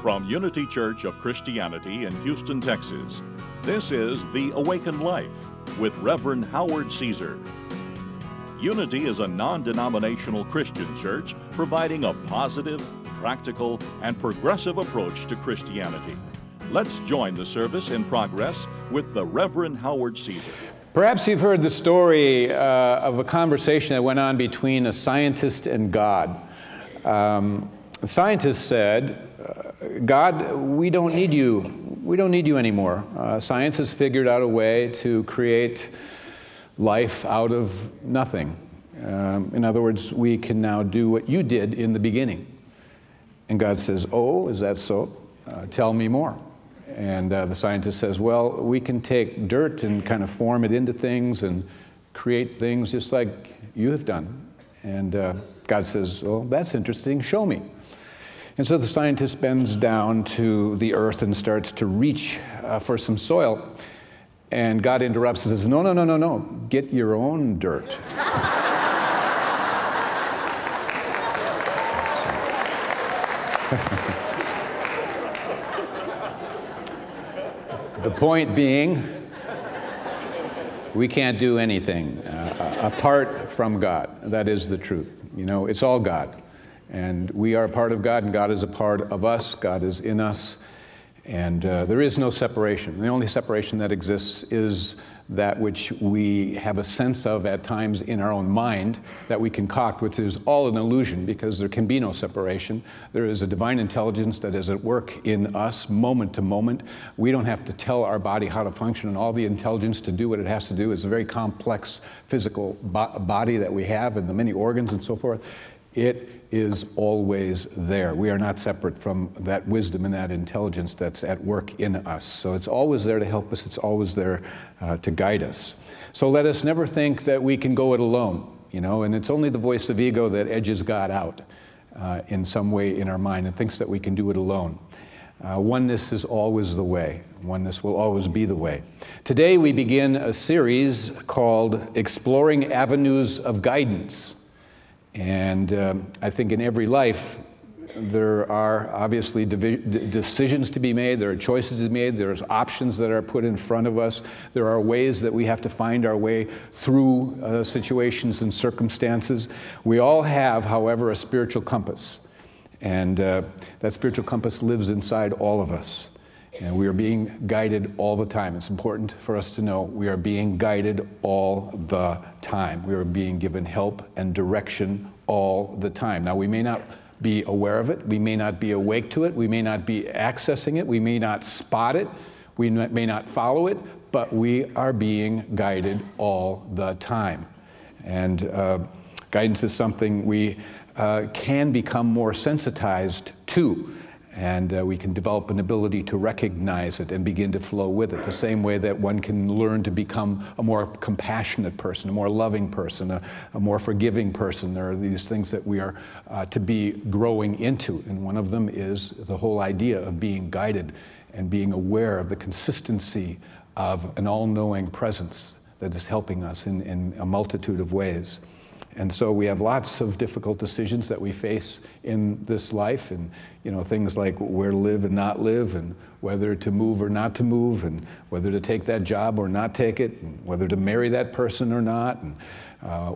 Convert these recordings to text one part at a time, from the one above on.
From Unity Church of Christianity in Houston, Texas, this is The Awakened Life with Reverend Howard Caesar. Unity is a non-denominational Christian church providing a positive, practical, and progressive approach to Christianity. Let's join the service in progress with the Reverend Howard Caesar. Perhaps you've heard the story of a conversation that went on between a scientist and God. The scientist said, God, we don't need you. We don't need you anymore. Science has figured out a way to create life out of nothing. In other words, we can now do what you did in the beginning. And God says, oh, is that so? Tell me more. And the scientist says, well, we can take dirt and kind of form it into things and create things just like you have done. And God says, well, that's interesting. Show me. And so the scientist bends down to the earth and starts to reach for some soil. And God interrupts and says, no, no, no, no, no. Get your own dirt. The point being, we can't do anything apart from God. That is the truth. You know, it's all God. And we are a part of God, and God is a part of us. God is in us. And there is no separation. The only separation that exists is that which we have a sense of at times in our own mind that we concoct, which is all an illusion because there can be no separation. There is a divine intelligence that is at work in us moment to moment. We don't have to tell our body how to function and all the intelligence to do what it has to do. It's a very complex physical body that we have and the many organs and so forth. It is always there. We are not separate from that wisdom and that intelligence that's at work in us. So it's always there to help us. It's always there to guide us. So let us never think that we can go it alone, you know, and it's only the voice of ego that edges God out in some way in our mind and thinks that we can do it alone. Oneness is always the way. Oneness will always be the way. Today we begin a series called Exploring Avenues of Guidance. And I think in every life, there are obviously decisions to be made, there are choices to be made, there's options that are put in front of us, there are ways that we have to find our way through situations and circumstances. We all have, however, a spiritual compass. And that spiritual compass lives inside all of us. And we are being guided all the time. It's important for us to know we are being guided all the time. We are being given help and direction all the time. Now, we may not be aware of it. We may not be awake to it. We may not be accessing it. We may not spot it. We may not follow it. But we are being guided all the time. And guidance is something we can become more sensitized to. And we can develop an ability to recognize it and begin to flow with it, the same way that one can learn to become a more compassionate person, a more loving person, a more forgiving person. There are these things that we are to be growing into, and one of them is the whole idea of being guided and being aware of the consistency of an all-knowing presence that is helping us in a multitude of ways. And so we have lots of difficult decisions that we face in this life, and you know, things like where to live and not live, and whether to move or not to move, and whether to take that job or not take it, and whether to marry that person or not, and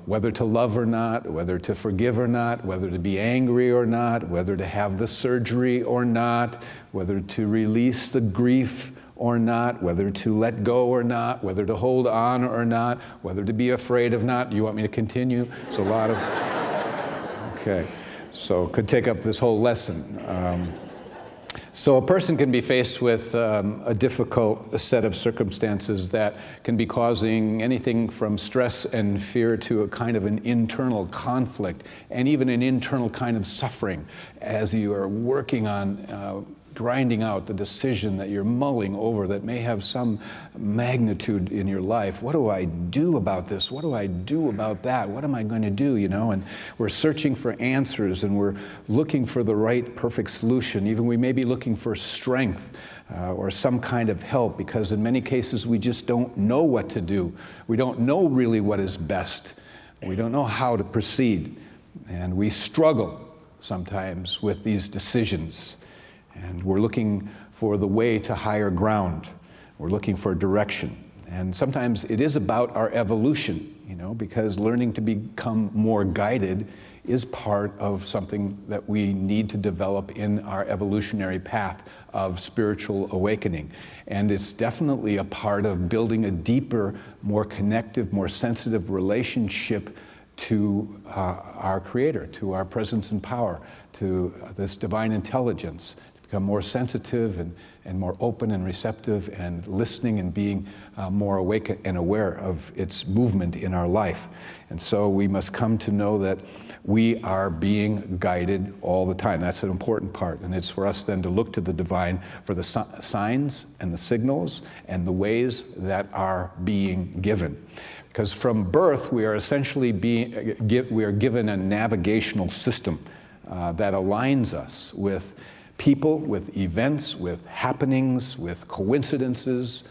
whether to love or not, whether to forgive or not, whether to be angry or not, whether to have the surgery or not, whether to release the grief or not, whether to let go or not, whether to hold on or not, whether to be afraid of not. You want me to continue? It's a lot of, okay. So could take up this whole lesson. So a person can be faced with a difficult set of circumstances that can be causing anything from stress and fear to a kind of an internal conflict and even an internal kind of suffering as you are working on grinding out the decision that you're mulling over that may have some magnitude in your life. What do I do about this? What do I do about that? What am I going to do, you know? And we're searching for answers, and we're looking for the right perfect solution. Even we may be looking for strength or some kind of help, because in many cases we just don't know what to do. We don't know really what is best. We don't know how to proceed. And we struggle sometimes with these decisions. And we're looking for the way to higher ground. We're looking for direction. And sometimes it is about our evolution, you know, because learning to become more guided is part of something that we need to develop in our evolutionary path of spiritual awakening. And it's definitely a part of building a deeper, more connective, more sensitive relationship to our Creator, to our presence and power, to this divine intelligence, to become more sensitive and more open and receptive and listening and being more awake and aware of its movement in our life. And so we must come to know that we are being guided all the time. That's an important part. And it's for us then to look to the divine for the signs and the signals and the ways that are being given. Because from birth, we are essentially given a navigational system that aligns us with people, with events, with happenings, with coincidences,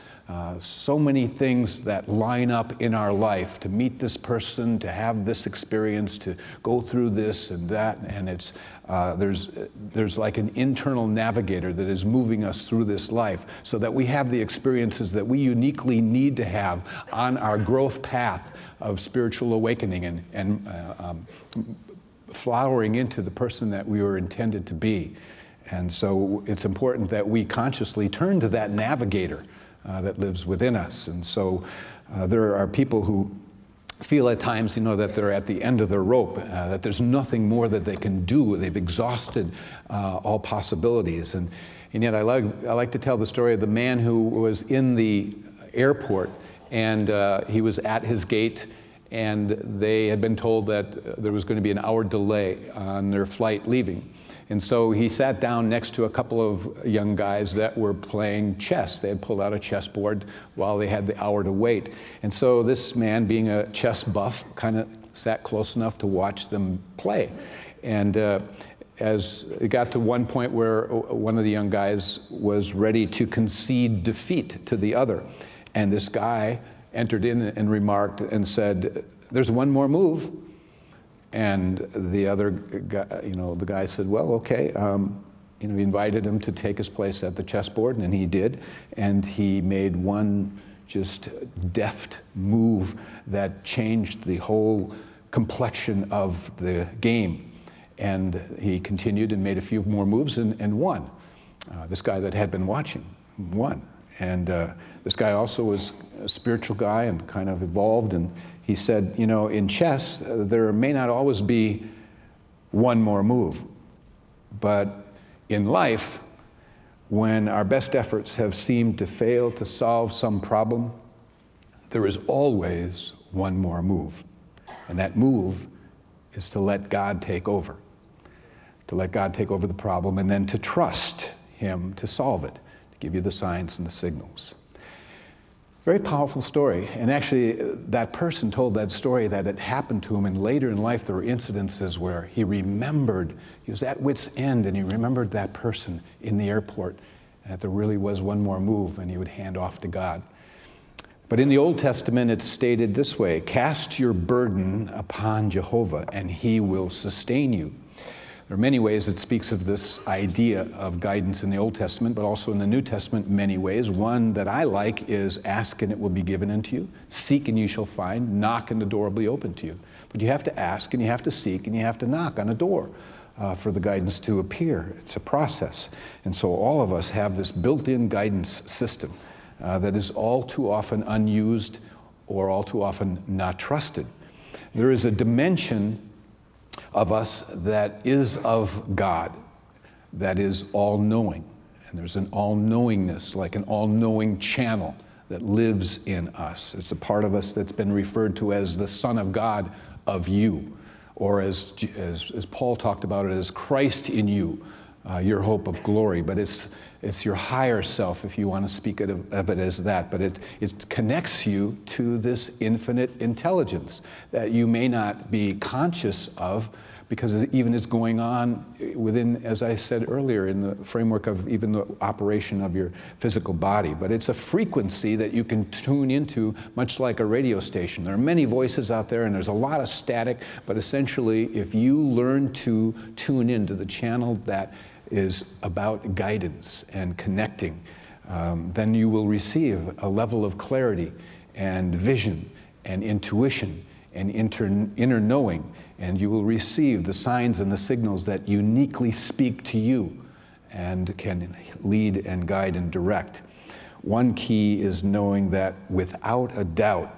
so many things that line up in our life to meet this person, to have this experience, to go through this and that, and it's there's like an internal navigator that is moving us through this life so that we have the experiences that we uniquely need to have on our growth path of spiritual awakening and flowering into the person that we were intended to be. And so it's important that we consciously turn to that navigator that lives within us. And so there are people who feel at times, you know, that they're at the end of their rope, that there's nothing more that they can do. They've exhausted all possibilities. And yet I like to tell the story of the man who was in the airport, and he was at his gate, and they had been told that there was going to be an hour delay on their flight leaving. And so he sat down next to a couple of young guys that were playing chess. They had pulled out a chessboard while they had the hour to wait. And so this man, being a chess buff, kind of sat close enough to watch them play. And as it got to one point where one of the young guys was ready to concede defeat to the other, and this guy entered in and remarked and said, "There's one more move." And the other guy, you know, the guy said, "Well, okay." You know, he invited him to take his place at the chessboard, and he did. And he made one just deft move that changed the whole complexion of the game. And he continued and made a few more moves and won. This guy that had been watching won. And this guy also was a spiritual guy and kind of evolved, and he said, you know, in chess, there may not always be one more move, but in life, when our best efforts have seemed to fail to solve some problem, there is always one more move. And that move is to let God take over, to let God take over the problem, and then to trust Him to solve it, to give you the signs and the signals. Very powerful story. And actually, that person told that story that it happened to him, and later in life there were incidences where he remembered, he was at wit's end, and he remembered that person in the airport, and that there really was one more move, and he would hand off to God. But in the Old Testament, it's stated this way: "Cast your burden upon Jehovah, and He will sustain you." There are many ways it speaks of this idea of guidance in the Old Testament, but also in the New Testament, many ways. One that I like is, "Ask and it will be given unto you. Seek and you shall find. Knock and the door will be opened to you." But you have to ask, and you have to seek, and you have to knock on a door for the guidance to appear. It's a process. And so all of us have this built-in guidance system that is all too often unused or all too often not trusted. There is a dimension of us that is of God, that is all-knowing. And there's an all-knowingness, like an all-knowing channel that lives in us. It's a part of us that's been referred to as the Son of God of you, or as Paul talked about it, as Christ in you, your hope of glory. But it's your higher self, if you want to speak of it as that. But it connects you to this infinite intelligence that you may not be conscious of, because even it's going on within, as I said earlier, in the framework of even the operation of your physical body. But it's a frequency that you can tune into, much like a radio station. There are many voices out there and there's a lot of static, but essentially if you learn to tune into the channel that is about guidance and connecting, then you will receive a level of clarity and vision and intuition and inner knowing, and you will receive the signs and the signals that uniquely speak to you and can lead and guide and direct. One key is knowing that without a doubt,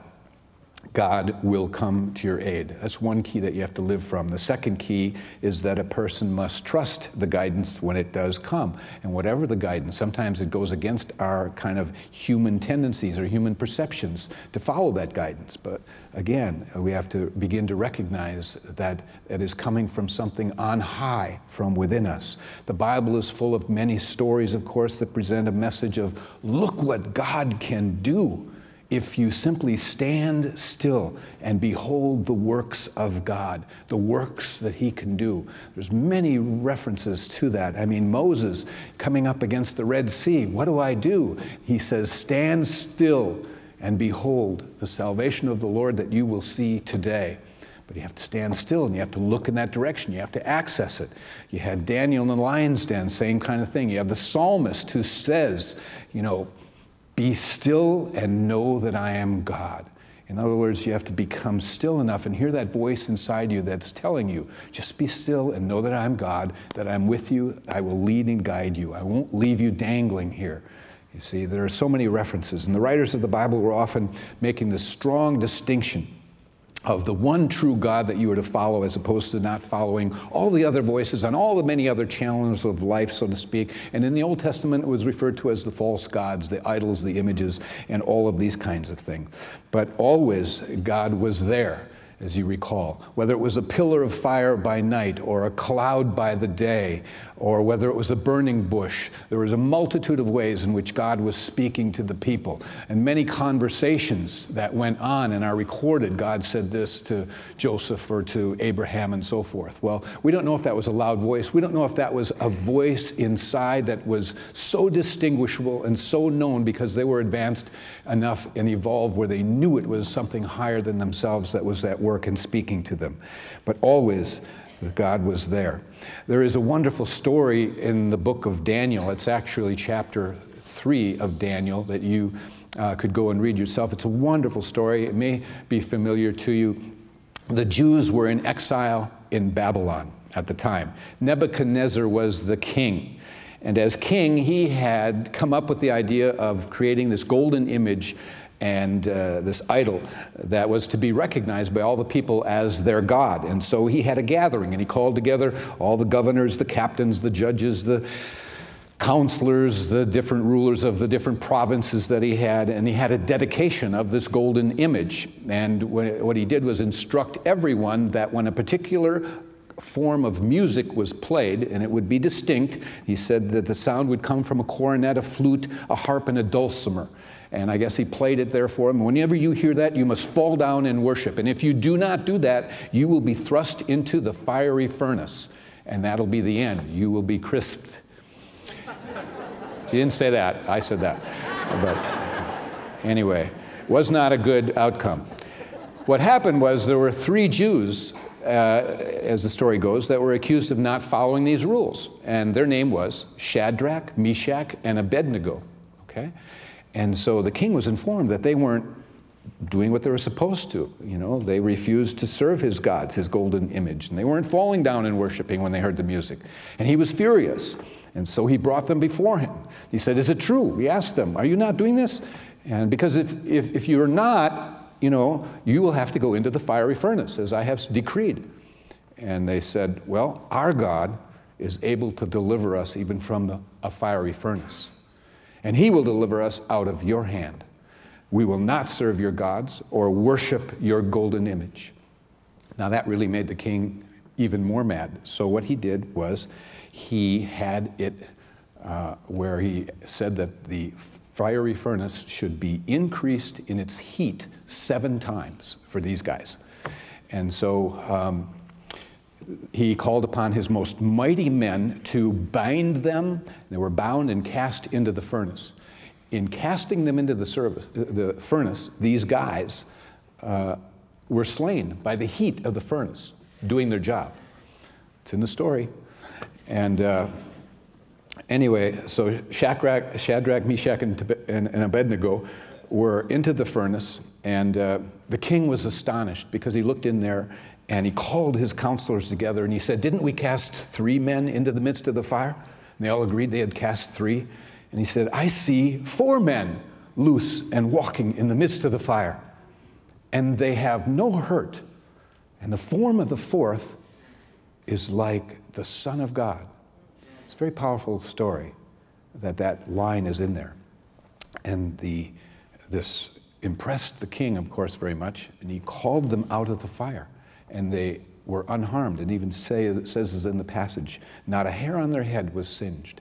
God will come to your aid. That's one key that you have to live from. The second key is that a person must trust the guidance when it does come. And whatever the guidance, sometimes it goes against our kind of human tendencies or human perceptions to follow that guidance. But again, we have to begin to recognize that it is coming from something on high from within us. The Bible is full of many stories, of course, that present a message of, look what God can do if you simply stand still and behold the works of God, the works that he can do. There's many references to that. I mean, Moses coming up against the Red Sea, what do? He says, stand still and behold the salvation of the Lord that you will see today. But you have to stand still and you have to look in that direction. You have to access it. You had Daniel in the lion's den, same kind of thing. You have the psalmist who says, you know, be still and know that I am God. In other words, you have to become still enough and hear that voice inside you that's telling you, just be still and know that I'm God, that I'm with you, I will lead and guide you. I won't leave you dangling here. You see, there are so many references, and the writers of the Bible were often making this strong distinction of the one true God that you are to follow, as opposed to not following all the other voices on all the many other challenges of life, so to speak. And in the Old Testament, it was referred to as the false gods, the idols, the images, and all of these kinds of things. But always God was there, as you recall, whether it was a pillar of fire by night or a cloud by the day, or whether it was a burning bush. There was a multitude of ways in which God was speaking to the people, and many conversations that went on and are recorded. God said this to Joseph or to Abraham and so forth. Well, we don't know if that was a loud voice. We don't know if that was a voice inside that was so distinguishable and so known because they were advanced enough and evolved where they knew it was something higher than themselves that was at work and speaking to them. But always God was there. There is a wonderful story in the book of Daniel. It's actually chapter 3 of Daniel that you could go and read yourself. It's a wonderful story. It may be familiar to you. The Jews were in exile in Babylon at the time. Nebuchadnezzar was the king. And as king, he had come up with the idea of creating this golden image and this idol that was to be recognized by all the people as their God. And so he had a gathering, and he called together all the governors, the captains, the judges, the counselors, the different rulers of the different provinces that he had, and he had a dedication of this golden image. And what he did was instruct everyone that when a particular form of music was played, and it would be distinct, he said that the sound would come from a cornet, a flute, a harp, and a dulcimer. And I guess he played it there for him. Whenever you hear that, you must fall down and worship. And if you do not do that, you will be thrust into the fiery furnace. And that'll be the end. You will be crisped. He didn't say that. I said that. But anyway, was not a good outcome. What happened was there were 3 Jews, as the story goes, that were accused of not following these rules. And their name was Shadrach, Meshach, and Abednego. Okay? And so the king was informed that they weren't doing what they were supposed to. You know, they refused to serve his gods, his golden image, and they weren't falling down and worshiping when they heard the music. And he was furious, and so he brought them before him. He said, "Is it true?" He asked them, "Are you not doing this?" And because if you're not, you know, you will have to go into the fiery furnace, as I have decreed. And they said, "Well, our God is able to deliver us even from a fiery furnace. And he will deliver us out of your hand. We will not serve your gods or worship your golden image." Now that really made the king even more mad. So what he did was he had it where he said that the fiery furnace should be increased in its heat 7 times for these guys. And so he called upon his most mighty men to bind them. They were bound and cast into the furnace. In casting them into the furnace, these guys were slain by the heat of the furnace, doing their job. It's in the story. And anyway, so Shadrach, Meshach, and Abednego were into the furnace, and the king was astonished because he looked in there and he called his counselors together and he said, "Didn't we cast 3 men into the midst of the fire?" And they all agreed they had cast 3. And he said, "I see 4 men loose and walking in the midst of the fire, and they have no hurt. And the form of the 4th is like the Son of God." It's a very powerful story that line is in there. And this impressed the king, of course, very much, and he called them out of the fire. And they were unharmed, and even it says in the passage, not a hair on their head was singed.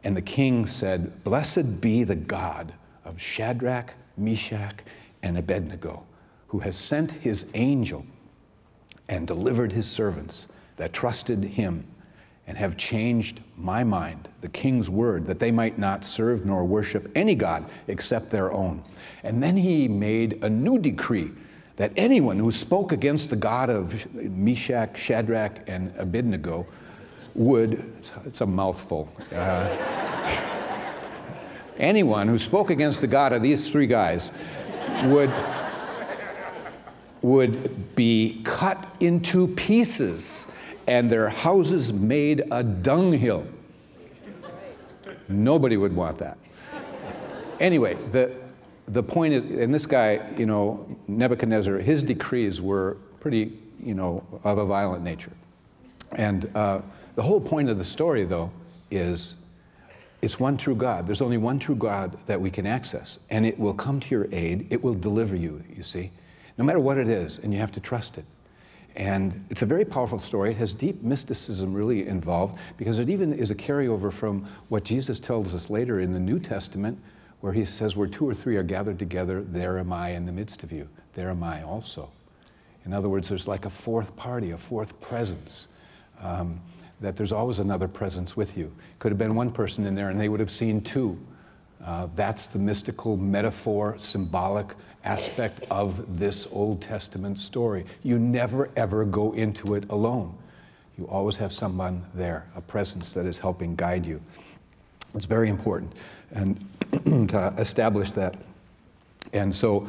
And the king said, "Blessed be the God of Shadrach, Meshach, and Abednego, who has sent his angel and delivered his servants that trusted him and have changed my mind, the king's word, that they might not serve nor worship any god except their own." And then he made a new decree that anyone who spoke against the God of Meshach, Shadrach, and Abednego would, it's a mouthful, anyone who spoke against the God of these 3 guys would be cut into pieces and their houses made a dunghill. Nobody would want that. Anyway, the point is, and this guy, Nebuchadnezzar, his decrees were pretty, of a violent nature. And the whole point of the story, though, is it's one true God. There's only one true God that we can access, and it will come to your aid. It will deliver you, you see, no matter what it is, and you have to trust it. And it's a very powerful story. It has deep mysticism really involved, because it even is a carryover from what Jesus tells us later in the New Testament, where he says, "Where 2 or 3 are gathered together, there am I in the midst of you. There am I also." In other words, there's like a 4th party, a 4th presence, that there's always another presence with you. Could have been 1 person in there and they would have seen 2. That's the mystical metaphor, symbolic aspect of this Old Testament story. You never, ever go into it alone. You always have someone there, a presence that is helping guide you. It's very important and to establish that. And so,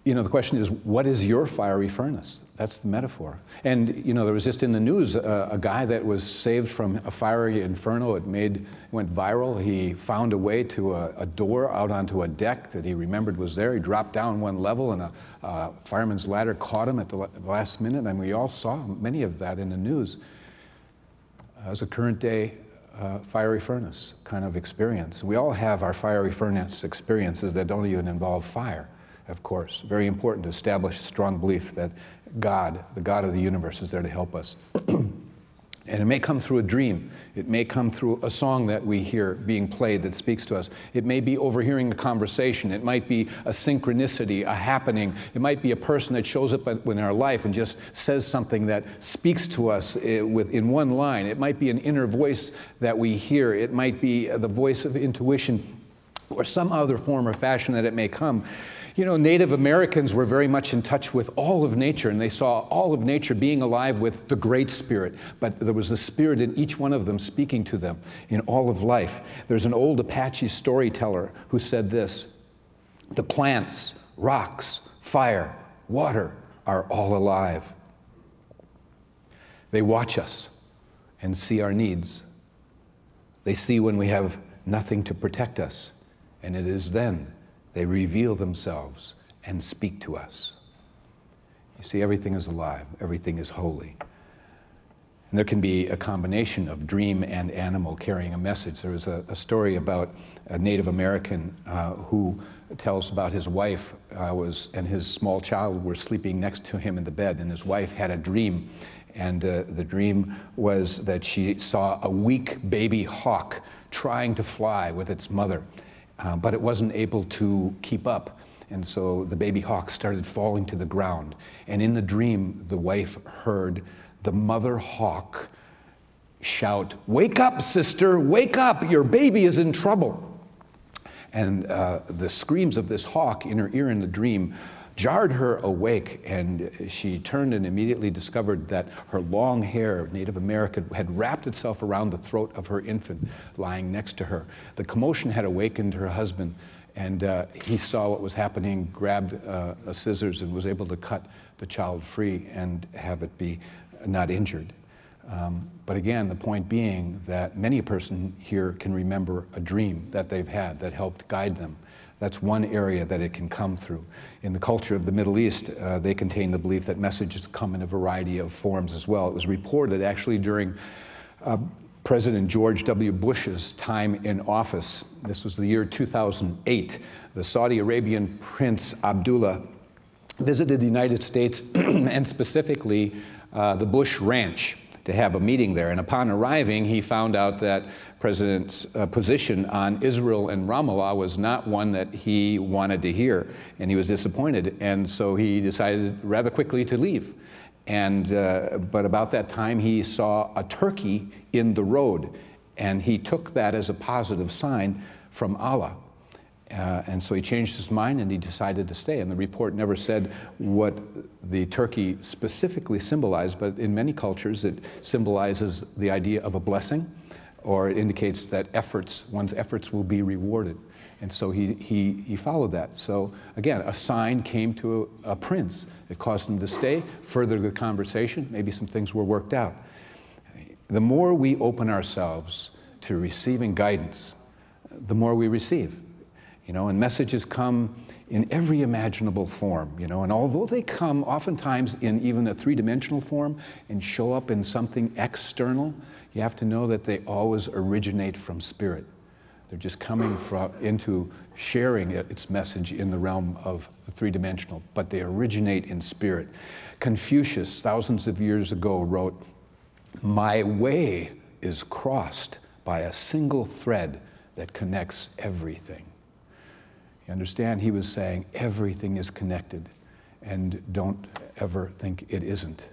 the question is, what is your fiery furnace? That's the metaphor. And, there was just in the news a guy that was saved from a fiery inferno. It went viral. He found a way to a door out onto a deck that he remembered was there. He dropped down 1 level, and a fireman's ladder caught him at the last minute. And we all saw many of that in the news. It was a current day fiery furnace kind of experience. We all have our fiery furnace experiences that don't even involve fire. Of course, very important to establish a strong belief that God, the God of the universe, is there to help us. And it may come through a dream. It may come through a song that we hear being played that speaks to us. It may be overhearing a conversation. It might be a synchronicity, a happening. It might be a person that shows up in our life and just says something that speaks to us in 1 line. It might be an inner voice that we hear. It might be the voice of intuition or some other form or fashion that it may come. Native Americans were very much in touch with all of nature, and they saw all of nature being alive with the Great Spirit. But there was a spirit in each one of them speaking to them in all of life. There's an old Apache storyteller who said this: "The plants, rocks, fire, water are all alive. They watch us and see our needs. They see when we have nothing to protect us, and it is then they reveal themselves and speak to us." You see, everything is alive. Everything is holy. And there can be a combination of dream and animal carrying a message. There was a story about a Native American who tells about his wife and his small child were sleeping next to him in the bed, and his wife had a dream. And the dream was that she saw a weak baby hawk trying to fly with its mother. But it wasn't able to keep up. And so the baby hawk started falling to the ground. And in the dream, the wife heard the mother hawk shout, "Wake up, sister, wake up, your baby is in trouble." And the screams of this hawk in her ear in the dream jarred her awake, and she turned and immediately discovered that her long hair, Native American, had wrapped itself around the throat of her infant lying next to her. The commotion had awakened her husband, and he saw what was happening, grabbed a scissors, and was able to cut the child free and have it be not injured. But again, the point being that many a person here can remember a dream that they've had that helped guide them. That's one area that it can come through. In the culture of the Middle East, they contain the belief that messages come in a variety of forms as well. It was reported actually during President George W. Bush's time in office. This was the year 2008. The Saudi Arabian Prince Abdullah visited the United States and specifically the Bush Ranch to have a meeting there. And upon arriving, he found out that President's position on Israel and Ramallah was not one that he wanted to hear, and he was disappointed. And so he decided rather quickly to leave. And but about that time, he saw a turkey in the road, and he took that as a positive sign from Allah. And so he changed his mind and he decided to stay. And the report never said what the turkey specifically symbolized, but in many cultures it symbolizes the idea of a blessing, or it indicates that one's efforts will be rewarded. And so he followed that. So again, a sign came to a prince. It caused him to stay, further the conversation, maybe some things were worked out. The more we open ourselves to receiving guidance, the more we receive. You know, and messages come in every imaginable form, you know, and although they come oftentimes in even a three-dimensional form and show up in something external, you have to know that they always originate from spirit. They're just coming into sharing its message in the realm of the three-dimensional, but they originate in spirit. Confucius, thousands of years ago, wrote, "My way is crossed by a single thread that connects everything." You understand? He was saying everything is connected, and don't ever think it isn't.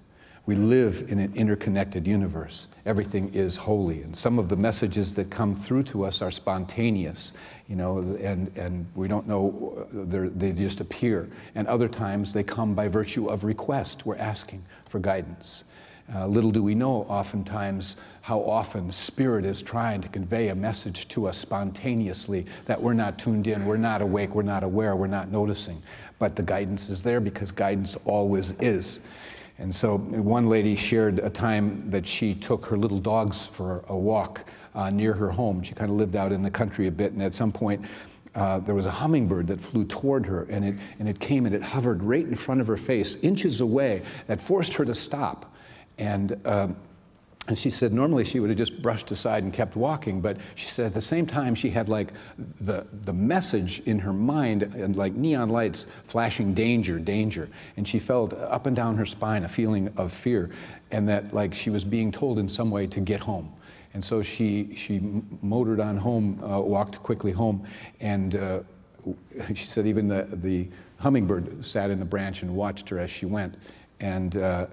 We live in an interconnected universe. Everything is holy, and some of the messages that come through to us are spontaneous, you know, and we don't know, they just appear. And other times they come by virtue of request. We're asking for guidance. Little do we know oftentimes how often Spirit is trying to convey a message to us spontaneously that we're not tuned in, we're not awake, we're not aware, we're not noticing. But the guidance is there because guidance always is. And so one lady shared a time that she took her little dogs for a walk near her home. She kind of lived out in the country a bit, and at some point there was a hummingbird that flew toward her, and it came and it hovered right in front of her face, inches away, that forced her to stop. And she said normally she would have just brushed aside and kept walking, but she said at the same time she had like the message in her mind and like neon lights flashing, danger, danger. And she felt up and down her spine a feeling of fear, and that like she was being told in some way to get home. And so she motored on home, walked quickly home, and she said even the hummingbird sat in the branch and watched her as she went. And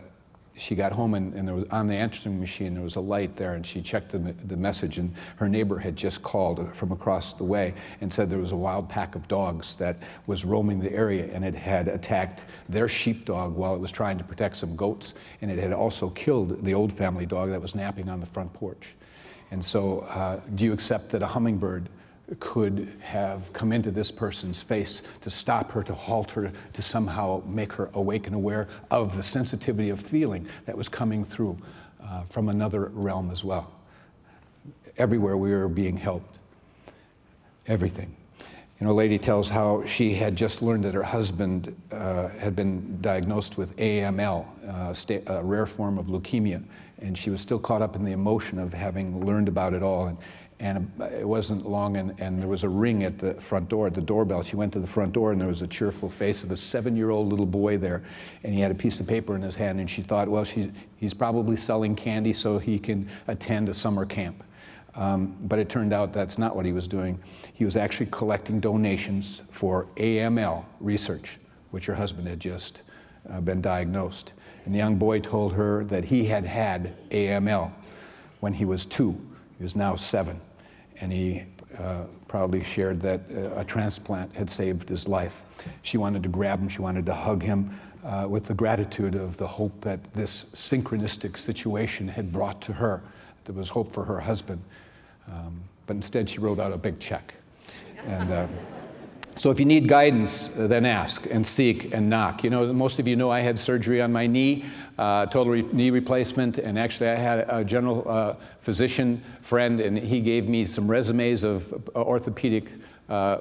she got home, and there was on the answering machine there was a light there, and she checked the message, and her neighbor had just called from across the way and said there was a wild pack of dogs that was roaming the area, and it had attacked their sheepdog while it was trying to protect some goats, and it had also killed the old family dog that was napping on the front porch. And so do you accept that a hummingbird could have come into this person's face to stop her, to halt her, to somehow make her awake and aware of the sensitivity of feeling that was coming through from another realm as well? Everywhere we are being helped. Everything. You know, a lady tells how she had just learned that her husband had been diagnosed with AML, a rare form of leukemia, and she was still caught up in the emotion of having learned about it all. And it wasn't long, and there was a ring at the front door, at the doorbell. She went to the front door, and there was a cheerful face of a 7-year-old little boy there, and he had a piece of paper in his hand, and she thought, well, he's probably selling candy so he can attend a summer camp. But it turned out that's not what he was doing. He was actually collecting donations for AML research, which her husband had just been diagnosed. And the young boy told her that he had had AML when he was 2. He was now 7. And he proudly shared that a transplant had saved his life. She wanted to grab him, she wanted to hug him with the gratitude of the hope that this synchronistic situation had brought to her. There was hope for her husband. But instead she wrote out a big check. And so if you need guidance, then ask and seek and knock. You know, most of you know I had surgery on my knee, total knee replacement, and actually I had a general physician friend, and he gave me some resumes of orthopedic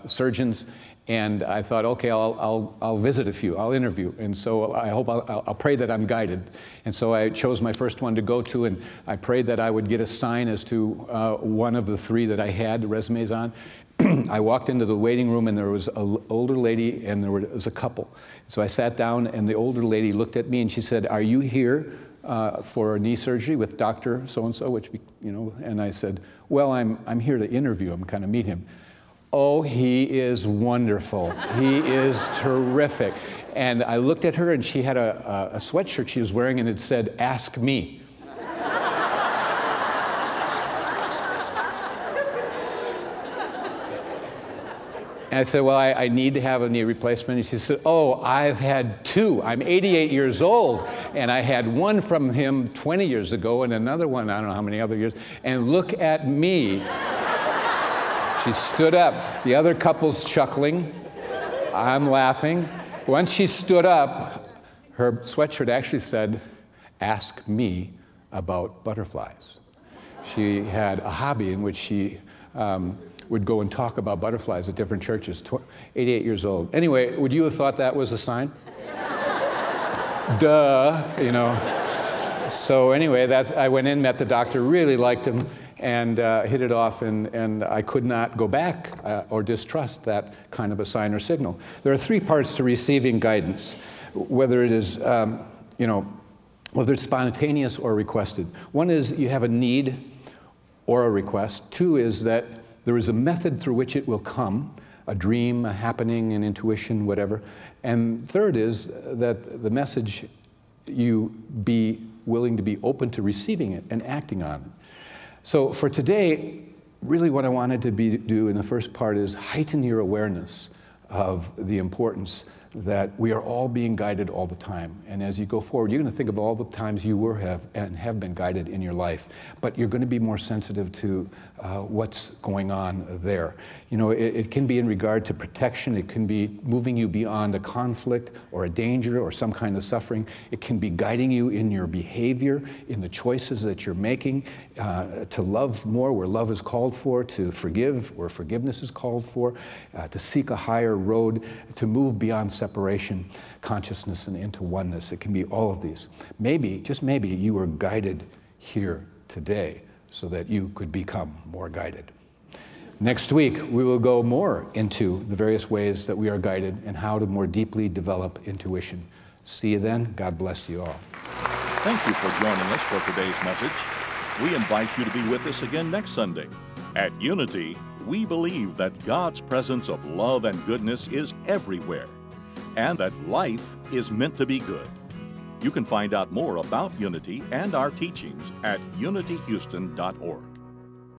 surgeons, and I thought, okay, I'll visit a few, I'll interview, and so I hope I'll pray that I'm guided. And so I chose my first one to go to, and I prayed that I would get a sign as to one of the 3 that I had the resumes on. I walked into the waiting room, and there was an older lady and there was a couple. So I sat down, and the older lady looked at me and she said, "Are you here for knee surgery with Dr. So-and-so?" Which, you know, and I said, "Well, I'm here to interview him, kind of meet him." "Oh, he is wonderful. He is terrific." And I looked at her, and she had a sweatshirt she was wearing, and it said, "Ask me." And I said, "Well, I need to have a knee replacement." And she said, "Oh, I've had 2. I'm 88 years old, and I had one from him 20 years ago and another one, I don't know how many other years. And look at me." She stood up. The other couple's chuckling. I'm laughing. Once she stood up, her sweatshirt actually said, "Ask me about butterflies." She had a hobby in which she would go and talk about butterflies at different churches, 88 years old. Anyway, would you have thought that was a sign? Duh, you know. So anyway, I went in, met the doctor, really liked him, and hit it off, and I could not go back or distrust that kind of a sign or signal. There are 3 parts to receiving guidance, whether it is, you know, whether it's spontaneous or requested. One is you have a need or a request. 2 is that there is a method through which it will come, a dream, a happening, an intuition, whatever. And 3rd is that the message, you be willing to be open to receiving it and acting on it. So for today, really what I wanted to do in the first part is heighten your awareness of the importance that we are all being guided all the time. And as you go forward, you're going to think of all the times you have been guided in your life, but you're going to be more sensitive to what's going on there. You know, it can be in regard to protection. It can be moving you beyond a conflict or a danger or some kind of suffering. It can be guiding you in your behavior, in the choices that you're making, to love more where love is called for, to forgive where forgiveness is called for, to seek a higher road, to move beyond separation, consciousness, and into oneness. It can be all of these. Maybe, just maybe, you were guided here today so that you could become more guided. Next week, we will go more into the various ways that we are guided and how to more deeply develop intuition. See you then. God bless you all. Thank you for joining us for today's message. We invite you to be with us again next Sunday. At Unity, we believe that God's presence of love and goodness is everywhere, and that life is meant to be good. You can find out more about Unity and our teachings at unityhouston.org.